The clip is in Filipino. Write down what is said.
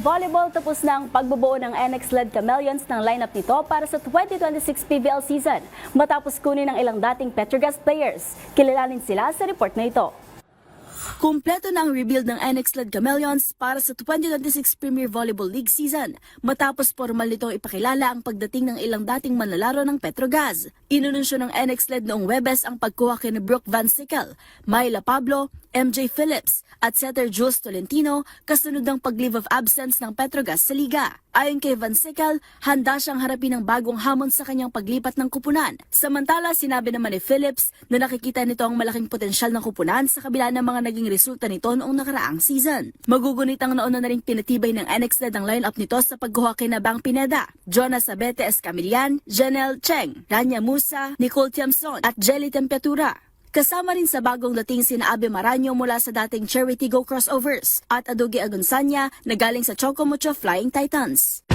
Volleyball, tapos na ang pagbubuo ng NX-led Chameleons ng lineup nito para sa 2026 PBL season. Matapos kunin ng ilang dating Petrogas players. Kilalanin sila sa report na ito. Kumpleto na ang rebuild ng NX-led Chameleons para sa 2026 Premier Volleyball League season matapos formal nitong ipakilala ang pagdating ng ilang dating manlalaro ng Petrogas. Inununsyo ng NX-led noong Webes ang pagkuha kina Brooke Van Sickle, Myla Pablo, MJ Phillips at setter Jules Tolentino kasunod ng pag-leave of absence ng Petrogas sa liga. Ayon kay Van Sickle, handa siyang harapin ang bagong hamon sa kanyang paglipat ng kupunan. Samantala, sinabi naman ni Phillips na nakikita nito ang malaking potensyal ng kupunan sa kabila ng mga naging resulta nito noong nakaraang season. Magugunit ang nauna na ring pinatibay ng NX-led ang lineup nito sa pagkuha kina Bang Pineda, Jonas Abete Escamillan, Janelle Cheng, Rania Musa, Nicole Tiamson at Jelly Temperatura. Kasama rin sa bagong dating sina Abe Maranyo mula sa dating Charity Go Crossovers at Adugi Agunsanya na galing sa Chocomucho Flying Titans.